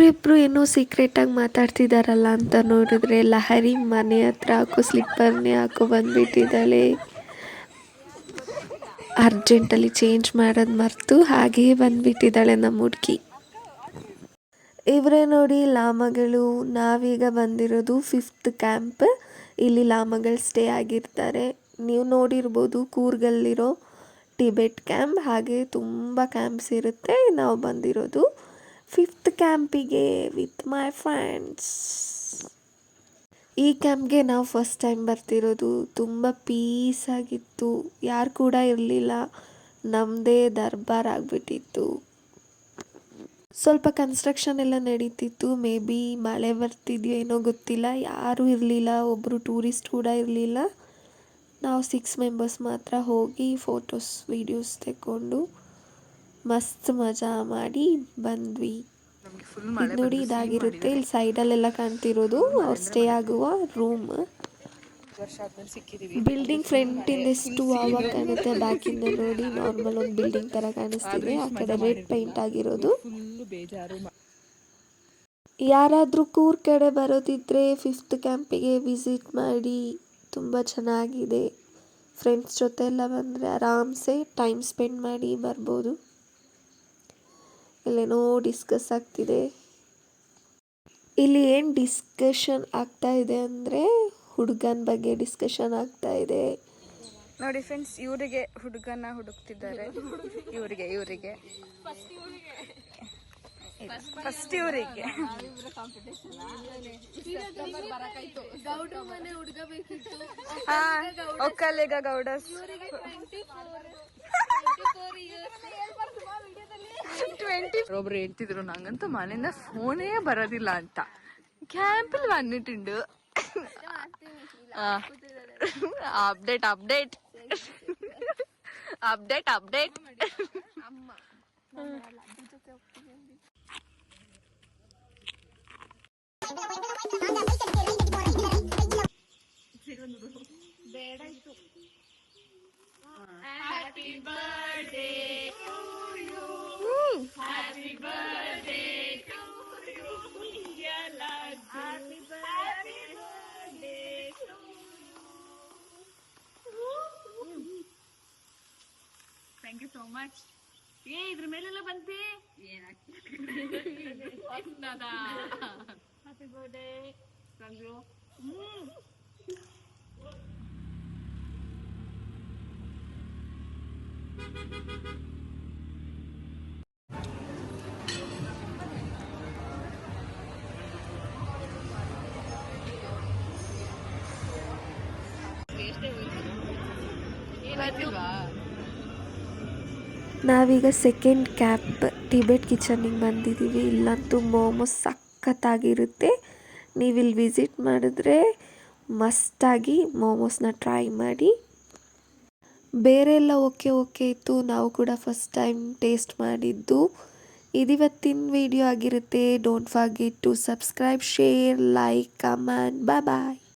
ಇವರಿಬ್ರು ಏನೋ ಸೀಕ್ರೆಟಾಗಿ ಮಾತಾಡ್ತಿದ್ದಾರಲ್ಲ ಅಂತ ನೋಡಿದ್ರೆ ಲಹರಿ ಮನೆ ಹತ್ರ ಹಾಕೋ ಸ್ಲಿಪ್ಪರ್ನೇ ಹಾಕೋ ಬಂದ್ಬಿಟ್ಟಿದ್ದಾಳೆ. ಅರ್ಜೆಂಟಲ್ಲಿ ಚೇಂಜ್ ಮಾಡೋದು ಮರೆತು ಹಾಗೆಯೇ ಬಂದ್ಬಿಟ್ಟಿದ್ದಾಳೆ ನಮ್ಮ ಹುಡುಗಿ. ಇವರೇ ನೋಡಿ ಲಾಮಗಳು. ನಾವೀಗ ಬಂದಿರೋದು 5th ಕ್ಯಾಂಪ್. ಇಲ್ಲಿ ಲಾಮಗಳು ಸ್ಟೇ ಆಗಿರ್ತಾರೆ. ನೀವು ನೋಡಿರ್ಬೋದು ಕೂರ್ಗಲ್ಲಿರೋ ಟಿಬೆಟ್ ಕ್ಯಾಂಪ್. ಹಾಗೆ ತುಂಬ ಕ್ಯಾಂಪ್ಸ್ ಇರುತ್ತೆ. ನಾವು ಬಂದಿರೋದು 5th ಕ್ಯಾಂಪಿಗೆ ವಿತ್ ಮೈ ಫ್ರೆಂಡ್ಸ್. ಈ ಕ್ಯಾಂಪ್ಗೆ ನಾವು ಫಸ್ಟ್ ಟೈಮ್ ಬರ್ತಿರೋದು. ತುಂಬ ಪೀಸಾಗಿತ್ತು. ಯಾರು ಕೂಡ ಇರಲಿಲ್ಲ. ನಮ್ಮದೇ ದರ್ಬಾರ್ ಆಗಿಬಿಟ್ಟಿತ್ತು. ಸ್ವಲ್ಪ ಕನ್ಸ್ಟ್ರಕ್ಷನ್ ಎಲ್ಲ ನಡೀತಿತ್ತು. ಮೇ ಬಿ ಮಳೆ ಬರ್ತಿದೆಯೋ ಏನೋ ಗೊತ್ತಿಲ್ಲ. ಯಾರೂ ಇರಲಿಲ್ಲ. ಒಬ್ಬರು ಟೂರಿಸ್ಟ್ ಕೂಡ ಇರಲಿಲ್ಲ. ನಾವು 6 ಮೆಂಬರ್ಸ್ ಮಾತ್ರ ಹೋಗಿ ಫೋಟೋಸ್ ವೀಡಿಯೋಸ್ ತೆಕ್ಕೊಂಡು ಮಸ್ತ್ ಮಜಾ ಮಾಡಿ ಬಂದ್ವಿ. ಇದು ನೋಡಿ ಇದಾಗಿರುತ್ತೆ. ಇಲ್ಲಿ ಸೈಡಲ್ಲೆಲ್ಲ ಕಾಣ್ತಿರೋದು ಅವ್ರು ಸ್ಟೇ ಆಗುವ ರೂಮ್. ಬಿಲ್ಡಿಂಗ್ ಫ್ರಂಟಿಂದ ಎಷ್ಟು ಆವಾಗ ಕಾಣುತ್ತೆ, ಬ್ಯಾಕಿಂದ ನೋಡಿ ನಾರ್ಮಲ್ ಒಂದು ಬಿಲ್ಡಿಂಗ್ ತರ ಕಾಣಿಸ್ತಿದೆ. ಆ ಕಡೆ ರೆಡ್ ಪೇಂಟ್ ಆಗಿರೋದು. ಯಾರಾದರೂ ಕೂರ್ಗ್ ಕಡೆ ಬರೋದಿದ್ರೆ 5th ಕ್ಯಾಂಪಿಗೆ ವಿಸಿಟ್ ಮಾಡಿ. ತುಂಬ ಚೆನ್ನಾಗಿದೆ. ಫ್ರೆಂಡ್ಸ್ ಜೊತೆ ಎಲ್ಲ ಬಂದರೆ ಆರಾಮ್ಸೆ ಟೈಮ್ ಸ್ಪೆಂಡ್ ಮಾಡಿ ಬರ್ಬೋದು. ಇಲ್ಲೇನೋ ಡಿಸ್ಕಸ್ ಆಗ್ತಿದೆ. ಇಲ್ಲಿ ಏನು ಡಿಸ್ಕಷನ್ ಆಗ್ತಾ ಇದೆ ಅಂದರೆ ಹುಡುಗನ ಬಗ್ಗೆ ಡಿಸ್ಕಷನ್ ಆಗ್ತಾ ಇದೆ. ನೋಡಿ ಫ್ರೆಂಡ್ಸ್, ಇವರಿಗೆ ಹುಡುಗನ ಹುಡುಕ್ತಿದ್ದಾರೆ. ಇವರಿಗೆ ಫಸ್ಟ್ ಇವರಿಗೆ ಒಕ್ಕಲೆಗ ಗೌಡಸ್ 20. ಒಬ್ರು ಹೇಳ್ತಿದ್ರು ನಂಗಂತೂ ಮನೆಯಿಂದ ಫೋನೇ ಬರೋದಿಲ್ಲ ಅಂತ. ಕ್ಯಾಂಪಲ್ വന്നിട്ടുണ്ട്. Update Happy birthday to you. Happy birthday to you. Dear Lord, happy birthday to you. Thank you so much. ಇದ್ರ ಮೇಲೆಲ್ಲ ಬಂತೆ ಹ್ಯಾಪಿ ಬರ್ಡೇ ರಂಜು. ನಾವೀಗ 2nd ಕ್ಯಾಂಪ್ ಟಿಬೆಟ್ ಕಿಚನಿಗೆ ಬಂದಿದ್ದೀವಿ. ಇಲ್ಲಂತೂ ಮೋಮೋಸ್ ಸಖತ್ತಾಗಿರುತ್ತೆ. ನೀವಿಲ್ಲಿ ವಿಸಿಟ್ ಮಾಡಿದ್ರೆ ಮಸ್ತಾಗಿ ಮೋಮೋಸ್ನ ಟ್ರೈ ಮಾಡಿ. ಬೇರೆ ಎಲ್ಲ ಓಕೆ ಇತ್ತು. ನಾವು ಕೂಡ ಫಸ್ಟ್ ಟೈಮ್ ಟೇಸ್ಟ್ ಮಾಡಿದ್ದು. ಇದಿವತ್ತಿನ ವಿಡಿಯೋ ಆಗಿರುತ್ತೆ. Don't forget to subscribe, share, like, comment. Bye.